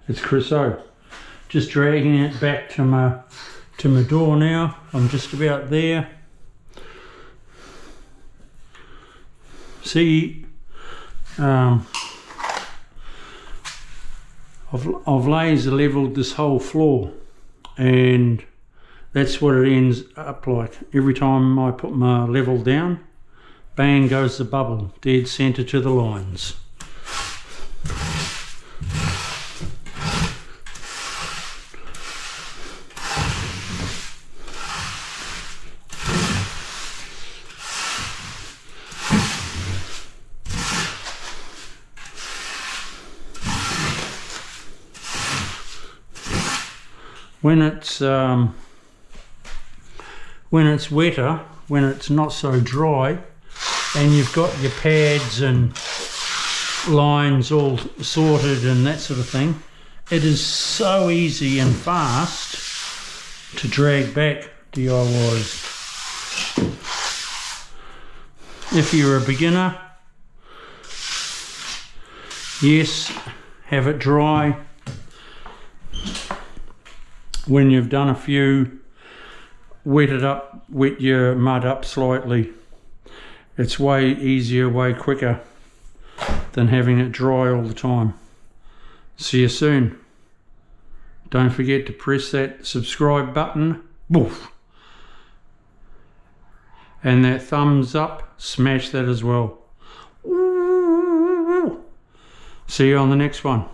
It's Crusoe. Just dragging it back to my door now. I'm just about there. See, I've laser leveled this whole floor, and that's what it ends up like. Every time I put my level down, bang goes the bubble, dead center to the lines. When it's wetter, when it's not so dry, and you've got your pads and lines all sorted and that sort of thing, it is so easy and fast to drag back DIYs. If you're a beginner, yes, have it dry. When you've done a few, wet your mud up slightly. It's way easier, way quicker than having it dry all the time. See you soon. Don't forget to press that subscribe button, boof, and that thumbs up, smash that as well. See you on the next one.